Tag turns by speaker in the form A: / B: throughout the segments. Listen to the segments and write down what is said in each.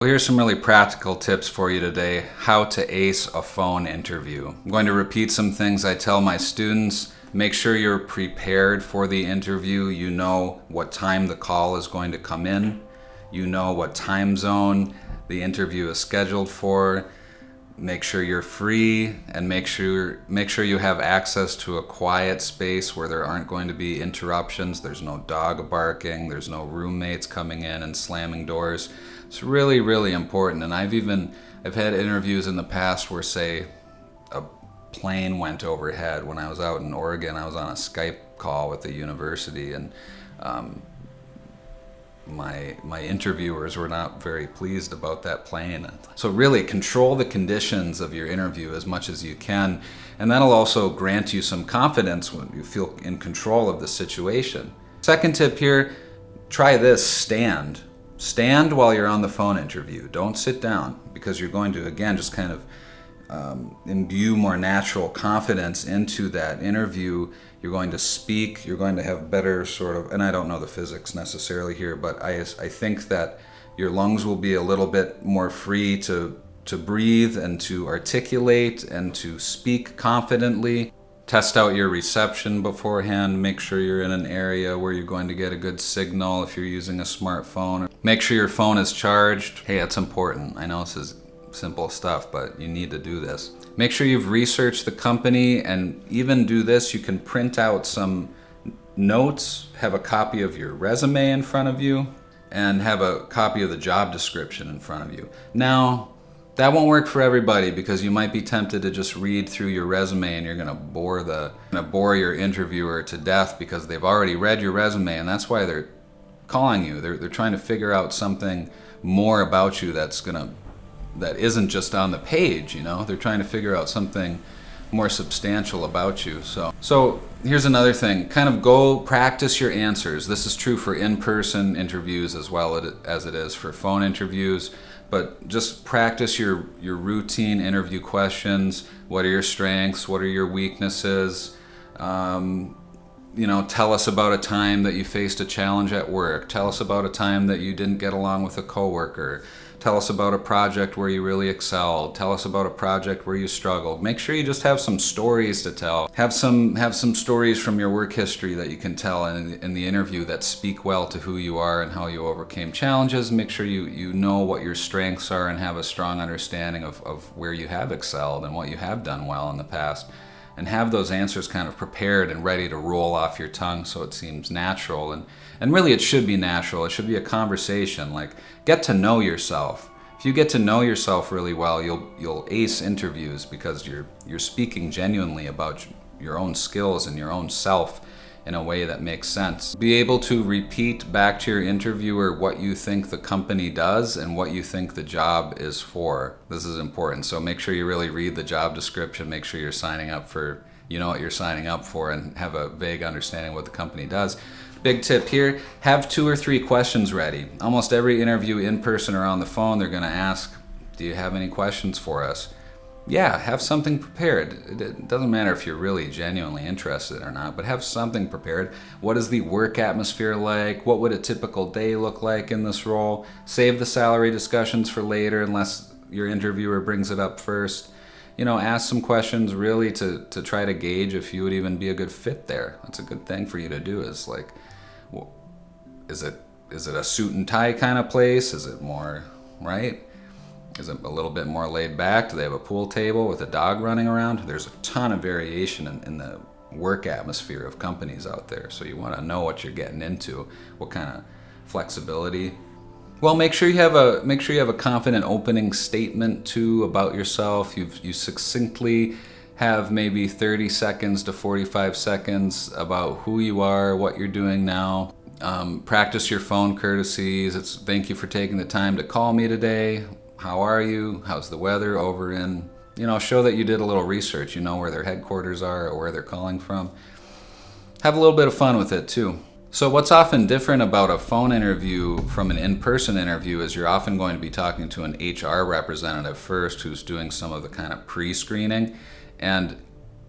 A: Well, here's some really practical tips for you today, how to ace a phone interview. I'm going to repeat some things I tell my students. Make sure you're prepared for the interview. You know what time the call is going to come in. You know what time zone the interview is scheduled for. Make sure you're free and make sure you have access to a quiet space where there aren't going to be interruptions. There's no dog barking, there's no roommates coming in and slamming doors. It's really, really important. And I've had interviews in the past where, say, a plane went overhead. When I was out in Oregon, I was on a Skype call with the university, and my interviewers were not very pleased about that plane. So really control the conditions of your interview as much as you can, and that'll also grant you some confidence when you feel in control of the situation. Second tip here, try this: stand. Stand while you're on the phone interview. Don't sit down, because you're going to, again, just kind of imbue more natural confidence into that interview. You're going to speak, you're going to have better sort of, and I don't know the physics necessarily here, but I think that your lungs will be a little bit more free to breathe and to articulate and to speak confidently. Test out your reception beforehand. Make sure you're in an area where you're going to get a good signal if you're using a smartphone. Make sure your phone is charged. Hey, that's important. I know this is simple stuff, but you need to do this. Make sure you've researched the company, and even do this, you can print out some notes, have a copy of your resume in front of you, and have a copy of the job description in front of you. Now, that won't work for everybody, because you might be tempted to just read through your resume and you're going to bore your interviewer to death because they've already read your resume, and that's why they're calling you. They're trying to figure out something more about you that isn't just on the page, you know? They're trying to figure out something more substantial about you. So here's another thing. Kind of go practice your answers. This is true for in-person interviews as well as it is for phone interviews. But just practice your routine interview questions. What are your strengths? What are your weaknesses? Tell us about a time that you faced a challenge at work. Tell us about a time that you didn't get along with a coworker. Tell us about a project where you really excelled. Tell us about a project where you struggled. Make sure you just have some stories to tell. Have some stories from your work history that you can tell in the interview that speak well to who you are and how you overcame challenges. Make sure you know what your strengths are and have a strong understanding of where you have excelled and what you have done well in the past. And have those answers kind of prepared and ready to roll off your tongue so it seems natural. And really it should be natural. It should be a conversation. Like, get to know yourself. If you get to know yourself really well, you'll ace interviews, because you're speaking genuinely about your own skills and your own self in a way that makes sense. Be able to repeat back to your interviewer what you think the company does and what you think the job is for. This is important. So make sure you really read the job description. Make sure you're signing up for, you know what you're signing up for, and have a vague understanding of what the company does. Big tip here, have 2 or 3 questions ready. Almost every interview, in person or on the phone, they're going to ask, do you have any questions for us? Yeah, have something prepared. It doesn't matter if you're really genuinely interested or not, but have something prepared. What is the work atmosphere like? What would a typical day look like in this role? Save the salary discussions for later unless your interviewer brings it up first. Ask some questions really to try to gauge if you would even be a good fit there. That's a good thing for you to do, is like, well, is it a suit and tie kind of place? Is it more, right? Is it a little bit more laid back? Do they have a pool table with a dog running around? There's a ton of variation in the work atmosphere of companies out there. So you want to know what you're getting into, what kind of flexibility. Well, make sure you have a confident opening statement too about yourself. You succinctly have maybe 30 seconds to 45 seconds about who you are, what you're doing now. Practice your phone courtesies. It's thank you for taking the time to call me today. How are you? How's the weather over in? Show that you did a little research. You know where their headquarters are or where they're calling from. Have a little bit of fun with it too. So what's often different about a phone interview from an in-person interview is you're often going to be talking to an HR representative first, who's doing some of the kind of pre-screening. And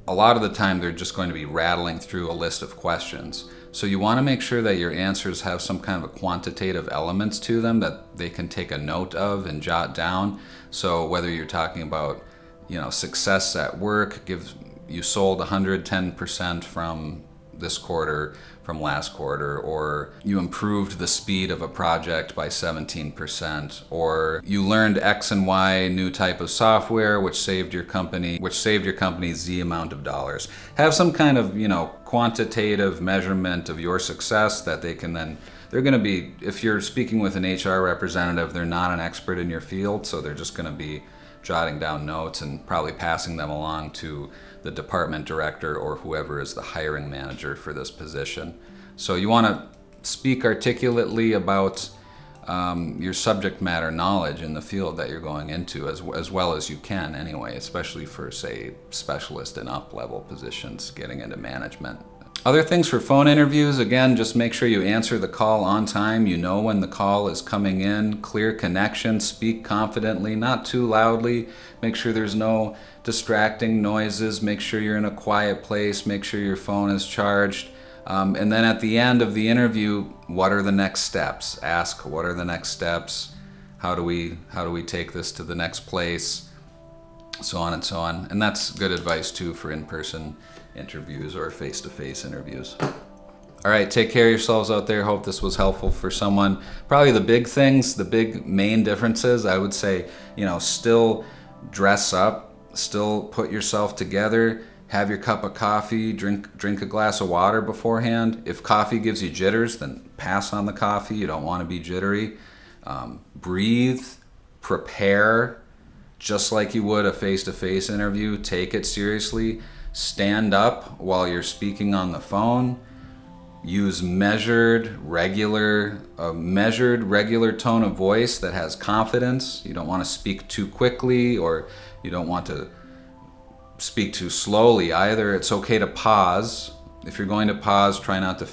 A: a lot of the time they're just going to be rattling through a list of questions. So you want to make sure that your answers have some kind of a quantitative elements to them that they can take a note of and jot down. So whether you're talking about, success at work, you sold 110% from this quarter from last quarter, or you improved the speed of a project by 17%, or you learned X and Y new type of software which saved your company Z amount of dollars. Have some kind of, quantitative measurement of your success that they're going to be, if you're speaking with an HR representative, they're not an expert in your field, so they're just going to be jotting down notes and probably passing them along to the department director or whoever is the hiring manager for this position. So you want to speak articulately about your subject matter knowledge in the field that you're going into as well as you can anyway, especially for, say, specialist and up-level positions getting into management. Other things for phone interviews, again, just make sure you answer the call on time. You know when the call is coming in. Clear connection, speak confidently, not too loudly. Make sure there's no distracting noises. Make sure you're in a quiet place. Make sure your phone is charged. And then at the end of the interview, what are the next steps? Ask, what are the next steps? How do we take this to the next place? So on and so on. And that's good advice too for in-person interviews or face-to-face interviews. All right, take care of yourselves out there. Hope this was helpful for someone. Probably the big things, the big main differences, I would say, still dress up, still put yourself together, have your cup of coffee, drink a glass of water beforehand. If coffee gives you jitters, then pass on the coffee. You don't want to be jittery. Breathe, prepare, just like you would a face-to-face interview. Take it seriously. Stand up while you're speaking on the phone. Use measured, regular tone of voice that has confidence. You don't want to speak too quickly, or you don't want to speak too slowly either. It's okay to pause. If you're going to pause, try not to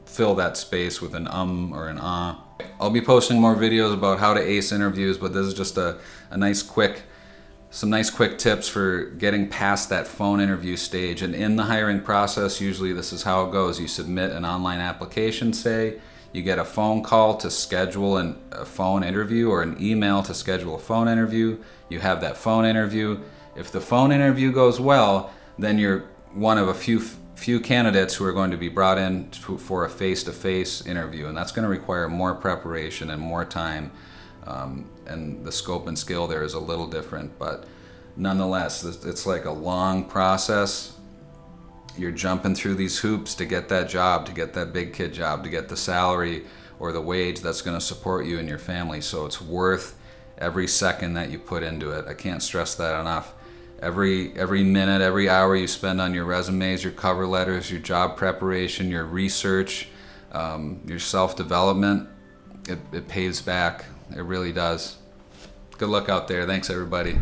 A: fill that space with an or an ah. I'll be posting more videos about how to ace interviews, but this is just some nice quick tips for getting past that phone interview stage. And in the hiring process, usually this is how it goes. You submit an online application, say, you get a phone call to schedule a phone interview, or an email to schedule a phone interview. You have that phone interview. If the phone interview goes well, then you're one of a few candidates who are going to be brought in for a face-to-face interview, and that's going to require more preparation and more time. And the scope and scale there is a little different, but nonetheless, it's like a long process. You're jumping through these hoops to get that job, to get that big kid job, to get the salary or the wage that's going to support you and your family. So it's worth every second that you put into it. I can't stress that enough. Every minute, every hour you spend on your resumes, your cover letters, your job preparation, your research, your self-development, it pays back. It really does. Good luck out there. Thanks, everybody.